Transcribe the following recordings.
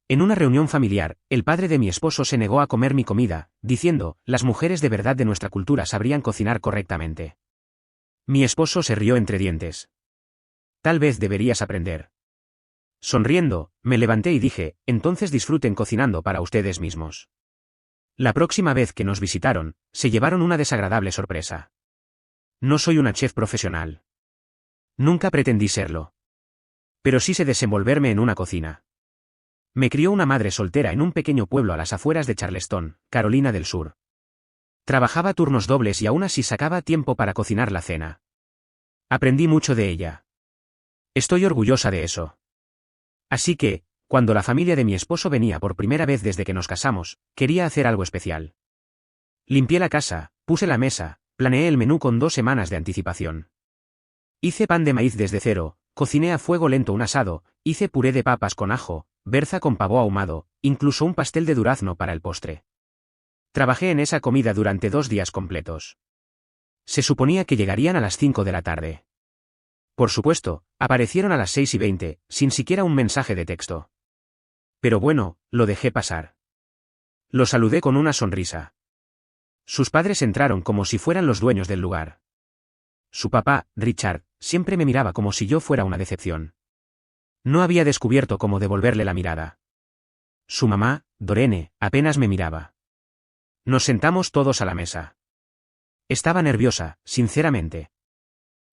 En una reunión familiar, el padre de mi esposo se negó a comer mi comida, diciendo, las mujeres de verdad de nuestra cultura sabrían cocinar correctamente. Mi esposo se rió entre dientes. Tal vez deberías aprender. Sonriendo, me levanté y dije, entonces disfruten cocinando para ustedes mismos. La próxima vez que nos visitaron, se llevaron una desagradable sorpresa. No soy una chef profesional. Nunca pretendí serlo. Pero sí sé desenvolverme en una cocina. Me crió una madre soltera en un pequeño pueblo a las afueras de Charleston, Carolina del Sur. Trabajaba turnos dobles y aún así sacaba tiempo para cocinar la cena. Aprendí mucho de ella. Estoy orgullosa de eso. Así que, cuando la familia de mi esposo venía por primera vez desde que nos casamos, quería hacer algo especial. Limpié la casa, puse la mesa, planeé el menú con 2 semanas de anticipación. Hice pan de maíz desde cero, cociné a fuego lento un asado, hice puré de papas con ajo, berza con pavó ahumado, incluso un pastel de durazno para el postre. Trabajé en esa comida durante 2 días completos. Se suponía que llegarían a las 5 de la tarde. Por supuesto, aparecieron a las 6:20, sin siquiera un mensaje de texto. Pero bueno, lo dejé pasar. Lo saludé con una sonrisa. Sus padres entraron como si fueran los dueños del lugar. Su papá, Richard, siempre me miraba como si yo fuera una decepción. No había descubierto cómo devolverle la mirada. Su mamá, Dorene, apenas me miraba. Nos sentamos todos a la mesa. Estaba nerviosa, sinceramente.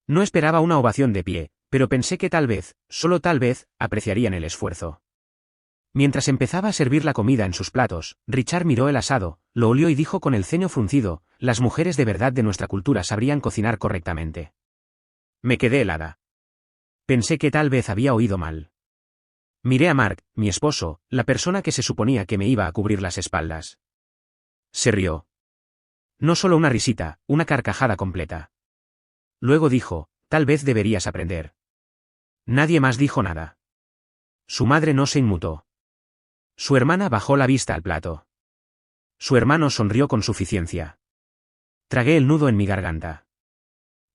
No esperaba una ovación de pie, pero pensé que tal vez, solo tal vez, apreciarían el esfuerzo. Mientras empezaba a servir la comida en sus platos, Richard miró el asado, lo olió y dijo con el ceño fruncido, las mujeres de verdad de nuestra cultura sabrían cocinar correctamente. Me quedé helada. Pensé que tal vez había oído mal. Miré a Mark, mi esposo, la persona que se suponía que me iba a cubrir las espaldas. Se rió. No solo una risita, una carcajada completa. Luego dijo, tal vez deberías aprender. Nadie más dijo nada. Su madre no se inmutó. Su hermana bajó la vista al plato. Su hermano sonrió con suficiencia. Tragué el nudo en mi garganta.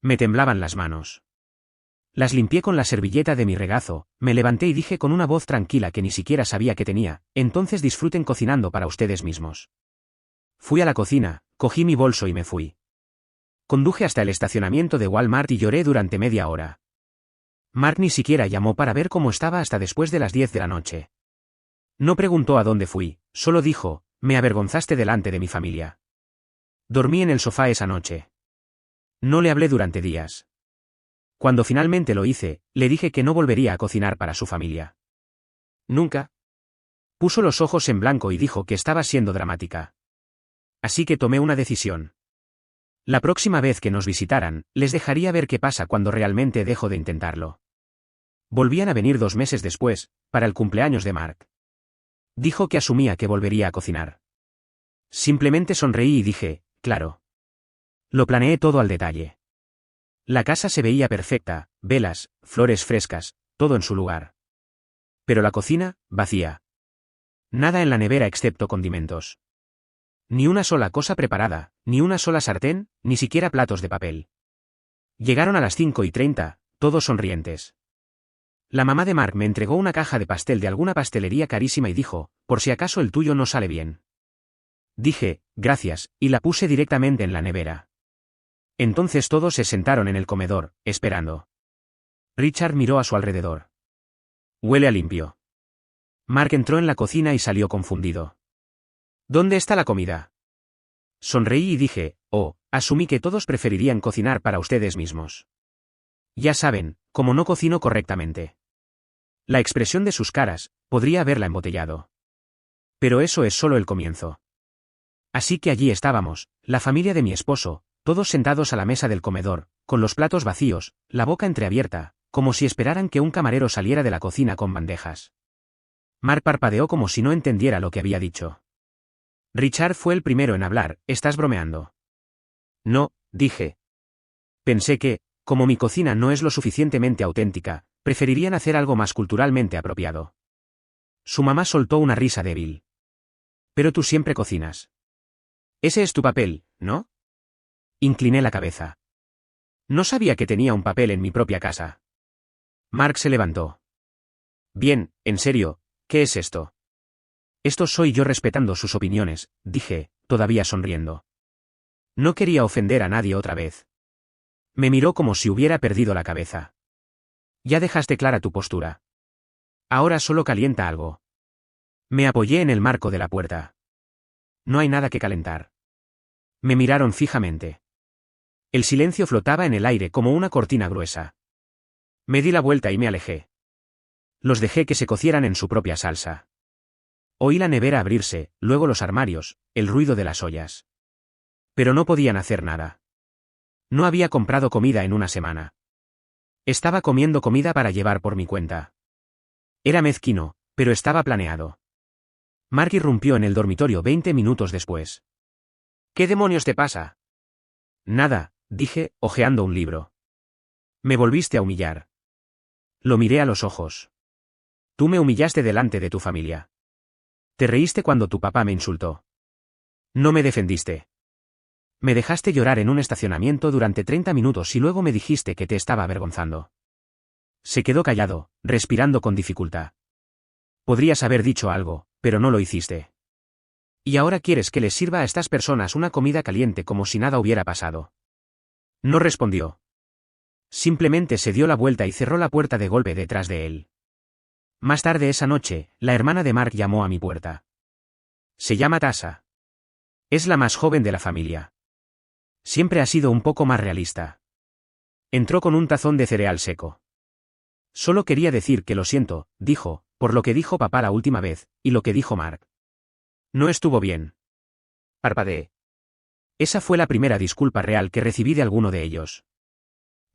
Me temblaban las manos. Las limpié con la servilleta de mi regazo, me levanté y dije con una voz tranquila que ni siquiera sabía que tenía, entonces disfruten cocinando para ustedes mismos. Fui a la cocina, cogí mi bolso y me fui. Conduje hasta el estacionamiento de Walmart y lloré durante media hora. Mark ni siquiera llamó para ver cómo estaba hasta después de las 10 de la noche. No preguntó a dónde fui, solo dijo, me avergonzaste delante de mi familia. Dormí en el sofá esa noche. No le hablé durante días. Cuando finalmente lo hice, le dije que no volvería a cocinar para su familia. Nunca. Puso los ojos en blanco y dijo que estaba siendo dramática. Así que tomé una decisión. La próxima vez que nos visitaran, les dejaría ver qué pasa cuando realmente dejo de intentarlo. Volvían a venir 2 meses después, para el cumpleaños de Mark. Dijo que asumía que volvería a cocinar. Simplemente sonreí y dije, claro. Lo planeé todo al detalle. La casa se veía perfecta, velas, flores frescas, todo en su lugar. Pero la cocina, vacía. Nada en la nevera excepto condimentos. Ni una sola cosa preparada, ni una sola sartén, ni siquiera platos de papel. Llegaron a las 5:30, todos sonrientes. La mamá de Mark me entregó una caja de pastel de alguna pastelería carísima y dijo, por si acaso el tuyo no sale bien. Dije, gracias, y la puse directamente en la nevera. Entonces todos se sentaron en el comedor, esperando. Richard miró a su alrededor. Huele a limpio. Mark entró en la cocina y salió confundido. ¿Dónde está la comida? Sonreí y dije, asumí que todos preferirían cocinar para ustedes mismos. Ya saben, como no cocino correctamente. La expresión de sus caras, podría haberla embotellado. Pero eso es solo el comienzo. Así que allí estábamos, la familia de mi esposo, todos sentados a la mesa del comedor, con los platos vacíos, la boca entreabierta, como si esperaran que un camarero saliera de la cocina con bandejas. Mark parpadeó como si no entendiera lo que había dicho. Richard fue el primero en hablar, ¿estás bromeando? No, dije. Pensé que, como mi cocina no es lo suficientemente auténtica, preferirían hacer algo más culturalmente apropiado. Su mamá soltó una risa débil. Pero tú siempre cocinas. Ese es tu papel, ¿no? Incliné la cabeza. No sabía que tenía un papel en mi propia casa. Mark se levantó. Bien, en serio, ¿qué es esto? Esto soy yo respetando sus opiniones, dije, todavía sonriendo. No quería ofender a nadie otra vez. Me miró como si hubiera perdido la cabeza. Ya dejaste clara tu postura. Ahora solo calienta algo. Me apoyé en el marco de la puerta. No hay nada que calentar. Me miraron fijamente. El silencio flotaba en el aire como una cortina gruesa. Me di la vuelta y me alejé. Los dejé que se cocieran en su propia salsa. Oí la nevera abrirse, luego los armarios, el ruido de las ollas. Pero no podían hacer nada. No había comprado comida en una semana. Estaba comiendo comida para llevar por mi cuenta. Era mezquino, pero estaba planeado. Mark irrumpió en el dormitorio 20 minutos después. ¿Qué demonios te pasa? Nada, dije, hojeando un libro. Me volviste a humillar. Lo miré a los ojos. Tú me humillaste delante de tu familia. Te reíste cuando tu papá me insultó. No me defendiste. Me dejaste llorar en un estacionamiento durante 30 minutos y luego me dijiste que te estaba avergonzando. Se quedó callado, respirando con dificultad. Podrías haber dicho algo, pero no lo hiciste. Y ahora quieres que les sirva a estas personas una comida caliente como si nada hubiera pasado. No respondió. Simplemente se dio la vuelta y cerró la puerta de golpe detrás de él. Más tarde esa noche, la hermana de Mark llamó a mi puerta. Se llama Tasha. Es la más joven de la familia. Siempre ha sido un poco más realista. Entró con un tazón de cereal seco. Solo quería decir que lo siento, dijo, por lo que dijo papá la última vez, y lo que dijo Mark. No estuvo bien. Parpadeé. Esa fue la primera disculpa real que recibí de alguno de ellos.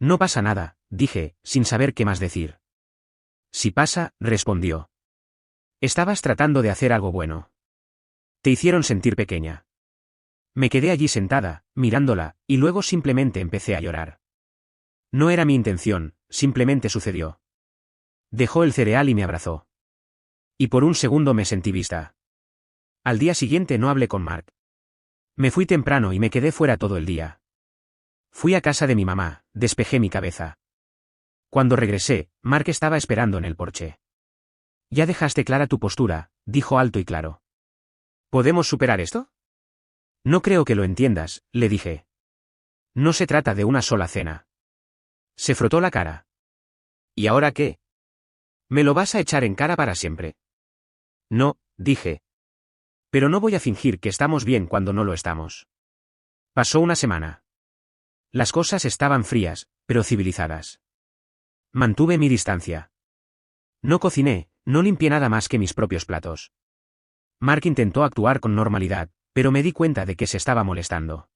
No pasa nada, dije, sin saber qué más decir. Si pasa, respondió. Estabas tratando de hacer algo bueno. Te hicieron sentir pequeña. Me quedé allí sentada, mirándola, y luego simplemente empecé a llorar. No era mi intención, simplemente sucedió. Dejó el cereal y me abrazó. Y por un segundo me sentí vista. Al día siguiente no hablé con Mark. Me fui temprano y me quedé fuera todo el día. Fui a casa de mi mamá, despejé mi cabeza. Cuando regresé, Mark estaba esperando en el porche. Ya dejaste clara tu postura, dijo alto y claro. ¿Podemos superar esto? No creo que lo entiendas, le dije. No se trata de una sola cena. Se frotó la cara. ¿Y ahora qué? ¿Me lo vas a echar en cara para siempre? No, dije. Pero no voy a fingir que estamos bien cuando no lo estamos. Pasó una semana. Las cosas estaban frías, pero civilizadas. Mantuve mi distancia. No cociné, no limpié nada más que mis propios platos. Mark intentó actuar con normalidad, pero me di cuenta de que se estaba molestando.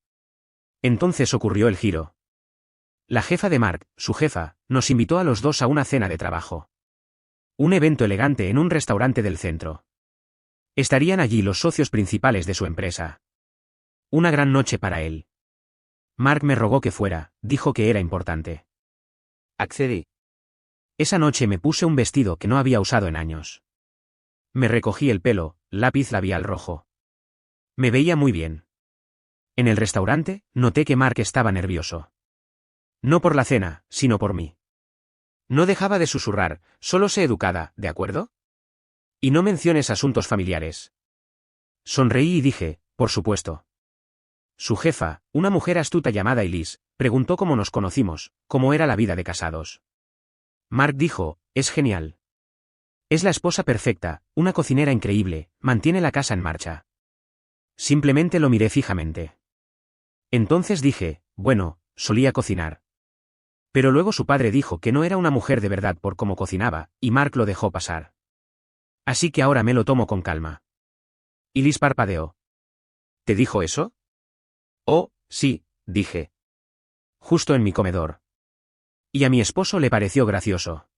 Entonces ocurrió el giro. La jefa de Mark, su jefa, nos invitó a los dos a una cena de trabajo. Un evento elegante en un restaurante del centro. Estarían allí los socios principales de su empresa. Una gran noche para él. Mark me rogó que fuera, dijo que era importante. Accedí. Esa noche me puse un vestido que no había usado en años. Me recogí el pelo, lápiz labial rojo. Me veía muy bien. En el restaurante, noté que Mark estaba nervioso. No por la cena, sino por mí. No dejaba de susurrar, solo sé educada, ¿de acuerdo? Y no menciones asuntos familiares. Sonreí y dije, por supuesto. Su jefa, una mujer astuta llamada Elise, preguntó cómo nos conocimos, cómo era la vida de casados. Mark dijo, es genial. Es la esposa perfecta, una cocinera increíble, mantiene la casa en marcha. Simplemente lo miré fijamente. Entonces dije, bueno, solía cocinar. Pero luego su padre dijo que no era una mujer de verdad por cómo cocinaba, y Mark lo dejó pasar. Así que ahora me lo tomo con calma. Elise parpadeó. ¿Te dijo eso? Oh, sí, dije. Justo en mi comedor. Y a mi esposo le pareció gracioso.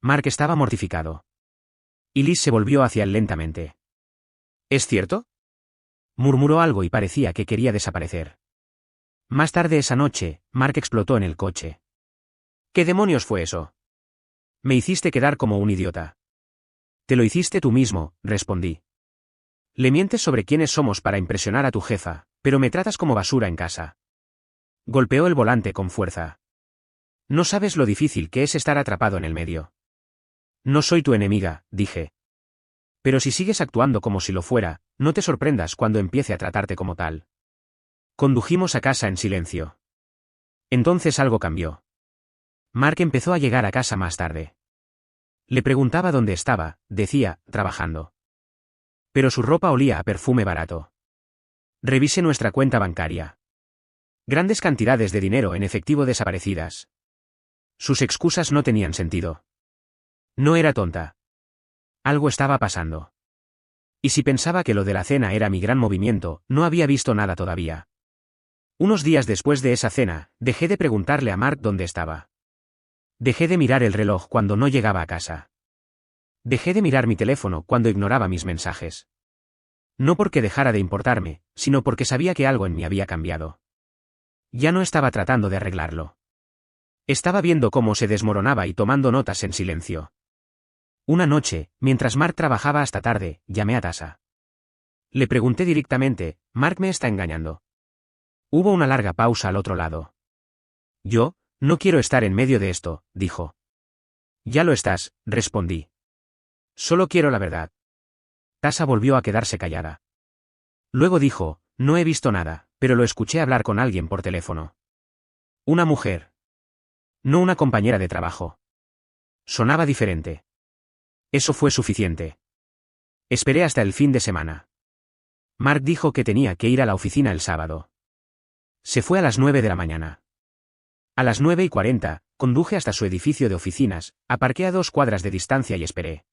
Mark estaba mortificado. Elise se volvió hacia él lentamente. ¿Es cierto? Murmuró algo y parecía que quería desaparecer. Más tarde esa noche, Mark explotó en el coche. ¿Qué demonios fue eso? Me hiciste quedar como un idiota. Te lo hiciste tú mismo, respondí. Le mientes sobre quiénes somos para impresionar a tu jefa, pero me tratas como basura en casa. Golpeó el volante con fuerza. No sabes lo difícil que es estar atrapado en el medio. No soy tu enemiga, dije. Pero si sigues actuando como si lo fuera, no te sorprendas cuando empiece a tratarte como tal. Condujimos a casa en silencio. Entonces algo cambió. Mark empezó a llegar a casa más tarde. Le preguntaba dónde estaba, decía, trabajando. Pero su ropa olía a perfume barato. Revise nuestra cuenta bancaria. Grandes cantidades de dinero en efectivo desaparecidas. Sus excusas no tenían sentido. No era tonta. Algo estaba pasando. Y si pensaba que lo de la cena era mi gran movimiento, no había visto nada todavía. Unos días después de esa cena, dejé de preguntarle a Mark dónde estaba. Dejé de mirar el reloj cuando no llegaba a casa. Dejé de mirar mi teléfono cuando ignoraba mis mensajes. No porque dejara de importarme, sino porque sabía que algo en mí había cambiado. Ya no estaba tratando de arreglarlo. Estaba viendo cómo se desmoronaba y tomando notas en silencio. Una noche, mientras Mark trabajaba hasta tarde, llamé a Tasa. Le pregunté directamente, «Mark me está engañando». Hubo una larga pausa al otro lado. «Yo, no quiero estar en medio de esto», dijo. «Ya lo estás», respondí. «Solo quiero la verdad». Tasa volvió a quedarse callada. Luego dijo, «No he visto nada, pero lo escuché hablar con alguien por teléfono. Una mujer. No una compañera de trabajo. Sonaba diferente». Eso fue suficiente. Esperé hasta el fin de semana. Mark dijo que tenía que ir a la oficina el sábado. Se fue a las 9 de la mañana. A las 9:40, conduje hasta su edificio de oficinas, aparqué a 2 cuadras de distancia y esperé.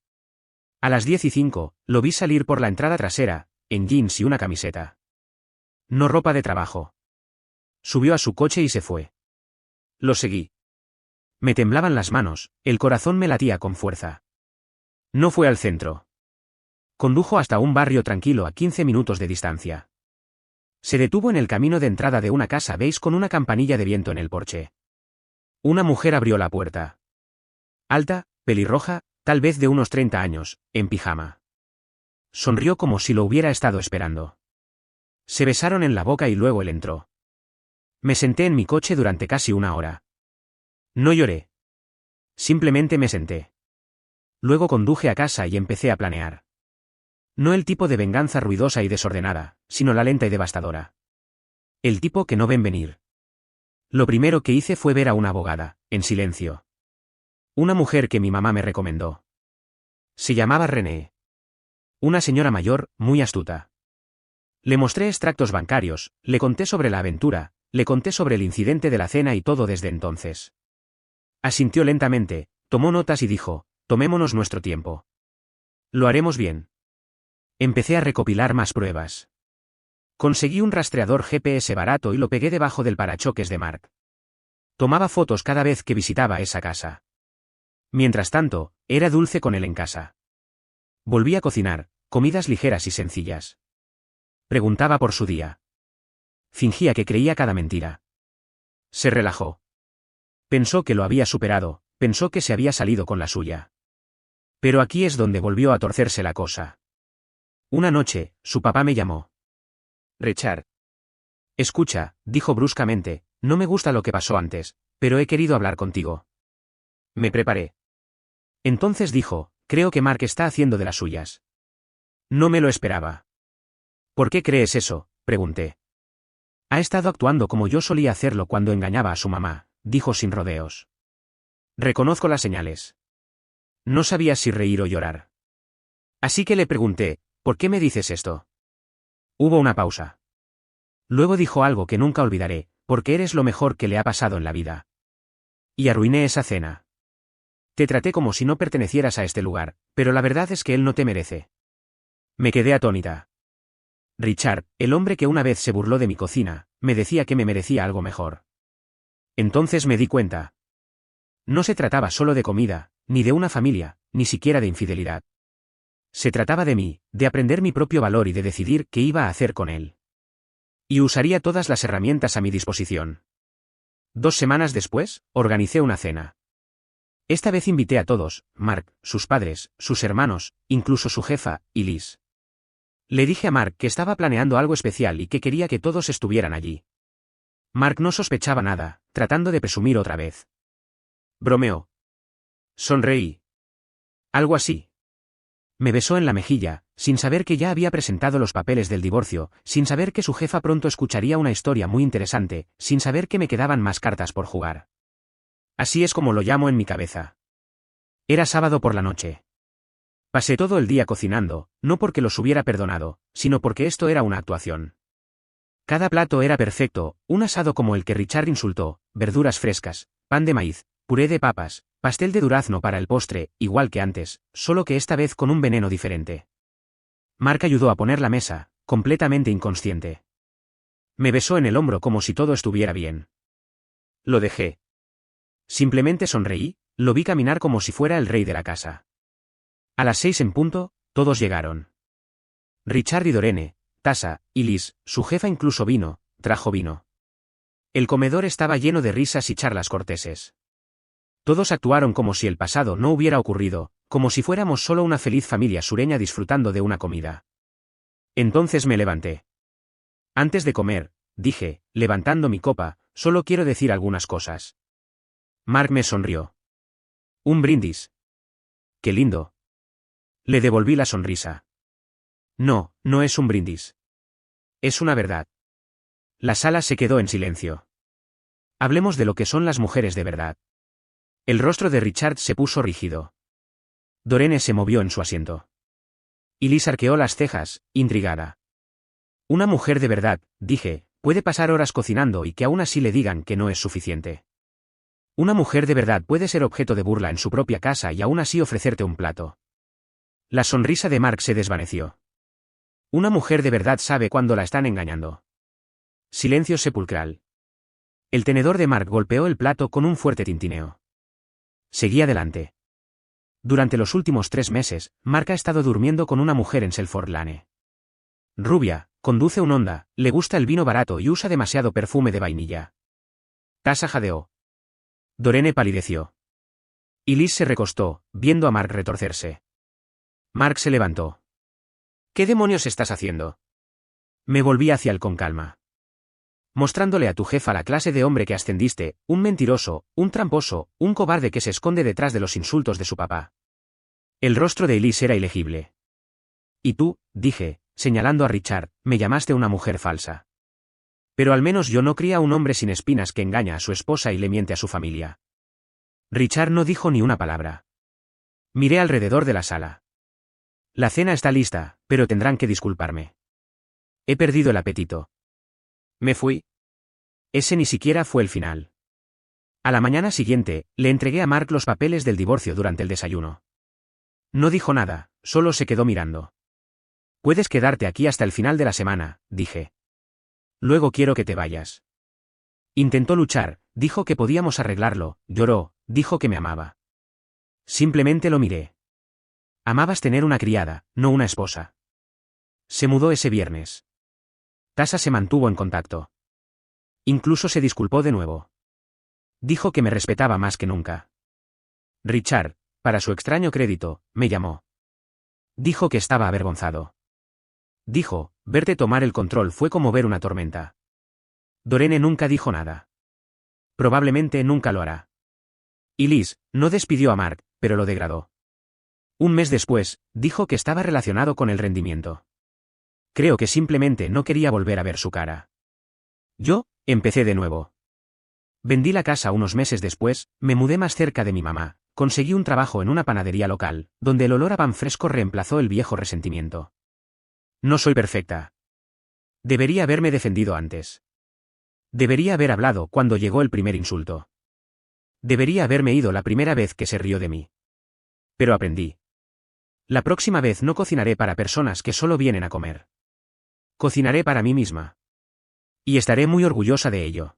A las 10:05, lo vi salir por la entrada trasera, en jeans y una camiseta. No ropa de trabajo. Subió a su coche y se fue. Lo seguí. Me temblaban las manos, el corazón me latía con fuerza. No fue al centro. Condujo hasta un barrio tranquilo a 15 minutos de distancia. Se detuvo en el camino de entrada de una casa beige con una campanilla de viento en el porche. Una mujer abrió la puerta. Alta, pelirroja, tal vez de unos 30 años, en pijama. Sonrió como si lo hubiera estado esperando. Se besaron en la boca y luego él entró. Me senté en mi coche durante casi una hora. No lloré. Simplemente me senté. Luego conduje a casa y empecé a planear. No el tipo de venganza ruidosa y desordenada, sino la lenta y devastadora. El tipo que no ven venir. Lo primero que hice fue ver a una abogada, en silencio. Una mujer que mi mamá me recomendó. Se llamaba René. Una señora mayor, muy astuta. Le mostré extractos bancarios, le conté sobre la aventura, le conté sobre el incidente de la cena y todo desde entonces. Asintió lentamente, tomó notas y dijo, tomémonos nuestro tiempo. Lo haremos bien. Empecé a recopilar más pruebas. Conseguí un rastreador GPS barato y lo pegué debajo del parachoques de Mark. Tomaba fotos cada vez que visitaba esa casa. Mientras tanto, era dulce con él en casa. Volví a cocinar, comidas ligeras y sencillas. Preguntaba por su día. Fingía que creía cada mentira. Se relajó. Pensó que lo había superado, pensó que se había salido con la suya. Pero aquí es donde volvió a torcerse la cosa. Una noche, su papá me llamó. Richard. Escucha, dijo bruscamente, no me gusta lo que pasó antes, pero he querido hablar contigo. Me preparé. Entonces dijo, creo que Mark está haciendo de las suyas. No me lo esperaba. ¿Por qué crees eso?, pregunté. Ha estado actuando como yo solía hacerlo cuando engañaba a su mamá, dijo sin rodeos. Reconozco las señales. No sabía si reír o llorar. Así que le pregunté, ¿por qué me dices esto? Hubo una pausa. Luego dijo algo que nunca olvidaré, porque eres lo mejor que le ha pasado en la vida. Y arruiné esa cena. Te traté como si no pertenecieras a este lugar, pero la verdad es que él no te merece. Me quedé atónita. Richard, el hombre que una vez se burló de mi cocina, me decía que me merecía algo mejor. Entonces me di cuenta. No se trataba solo de comida, ni de una familia, ni siquiera de infidelidad. Se trataba de mí, de aprender mi propio valor y de decidir qué iba a hacer con él. Y usaría todas las herramientas a mi disposición. 2 semanas después, organicé una cena. Esta vez invité a todos, Mark, sus padres, sus hermanos, incluso su jefa, y Liz. Le dije a Mark que estaba planeando algo especial y que quería que todos estuvieran allí. Mark no sospechaba nada, tratando de presumir otra vez. Bromeó. Sonreí. Algo así. Me besó en la mejilla, sin saber que ya había presentado los papeles del divorcio, sin saber que su jefa pronto escucharía una historia muy interesante, sin saber que me quedaban más cartas por jugar. Así es como lo llamo en mi cabeza. Era sábado por la noche. Pasé todo el día cocinando, no porque los hubiera perdonado, sino porque esto era una actuación. Cada plato era perfecto, un asado como el que Richard insultó, verduras frescas, pan de maíz, puré de papas, pastel de durazno para el postre, igual que antes, solo que esta vez con un veneno diferente. Mark ayudó a poner la mesa, completamente inconsciente. Me besó en el hombro como si todo estuviera bien. Lo dejé. Simplemente sonreí, lo vi caminar como si fuera el rey de la casa. A las 6 en punto, todos llegaron. Richard y Dorene, Tasha, y Liz, su jefa incluso trajo vino. El comedor estaba lleno de risas y charlas corteses. Todos actuaron como si el pasado no hubiera ocurrido, como si fuéramos solo una feliz familia sureña disfrutando de una comida. Entonces me levanté. Antes de comer, dije, levantando mi copa, solo quiero decir algunas cosas. Mark me sonrió. Un brindis. ¡Qué lindo! Le devolví la sonrisa. No, no es un brindis. Es una verdad. La sala se quedó en silencio. Hablemos de lo que son las mujeres de verdad. El rostro de Richard se puso rígido. Dorene se movió en su asiento. Y Liz arqueó las cejas, intrigada. Una mujer de verdad, dije, puede pasar horas cocinando y que aún así le digan que no es suficiente. Una mujer de verdad puede ser objeto de burla en su propia casa y aún así ofrecerte un plato. La sonrisa de Mark se desvaneció. Una mujer de verdad sabe cuándo la están engañando. Silencio sepulcral. El tenedor de Mark golpeó el plato con un fuerte tintineo. Seguí adelante. Durante los últimos 3 meses, Mark ha estado durmiendo con una mujer en Selford Lane. Rubia, conduce un Honda, le gusta el vino barato y usa demasiado perfume de vainilla. Tasha jadeó. Dorene palideció. Y Liz se recostó, viendo a Mark retorcerse. Mark se levantó. ¿Qué demonios estás haciendo? Me volví hacia él con calma. Mostrándole a tu jefa la clase de hombre que ascendiste, un mentiroso, un tramposo, un cobarde que se esconde detrás de los insultos de su papá. El rostro de Elise era ilegible. Y tú, dije, señalando a Richard, me llamaste una mujer falsa. Pero al menos yo no cría a un hombre sin espinas que engaña a su esposa y le miente a su familia. Richard no dijo ni una palabra. Miré alrededor de la sala. La cena está lista, pero tendrán que disculparme. He perdido el apetito. Me fui. Ese ni siquiera fue el final. A la mañana siguiente, le entregué a Mark los papeles del divorcio durante el desayuno. No dijo nada, solo se quedó mirando. Puedes quedarte aquí hasta el final de la semana, dije. Luego quiero que te vayas. Intentó luchar, dijo que podíamos arreglarlo, lloró, dijo que me amaba. Simplemente lo miré. Amabas tener una criada, no una esposa. Se mudó ese viernes. Tasha se mantuvo en contacto. Incluso se disculpó de nuevo. Dijo que me respetaba más que nunca. Richard, para su extraño crédito, me llamó. Dijo que estaba avergonzado. Dijo, verte tomar el control fue como ver una tormenta. Dorene nunca dijo nada. Probablemente nunca lo hará. Y Liz, no despidió a Mark, pero lo degradó. Un mes después, dijo que estaba relacionado con el rendimiento. Creo que simplemente no quería volver a ver su cara. Yo, empecé de nuevo. Vendí la casa unos meses después, me mudé más cerca de mi mamá, conseguí un trabajo en una panadería local, donde el olor a pan fresco reemplazó el viejo resentimiento. No soy perfecta. Debería haberme defendido antes. Debería haber hablado cuando llegó el primer insulto. Debería haberme ido la primera vez que se rió de mí. Pero aprendí. La próxima vez no cocinaré para personas que solo vienen a comer. Cocinaré para mí misma. Y estaré muy orgullosa de ello.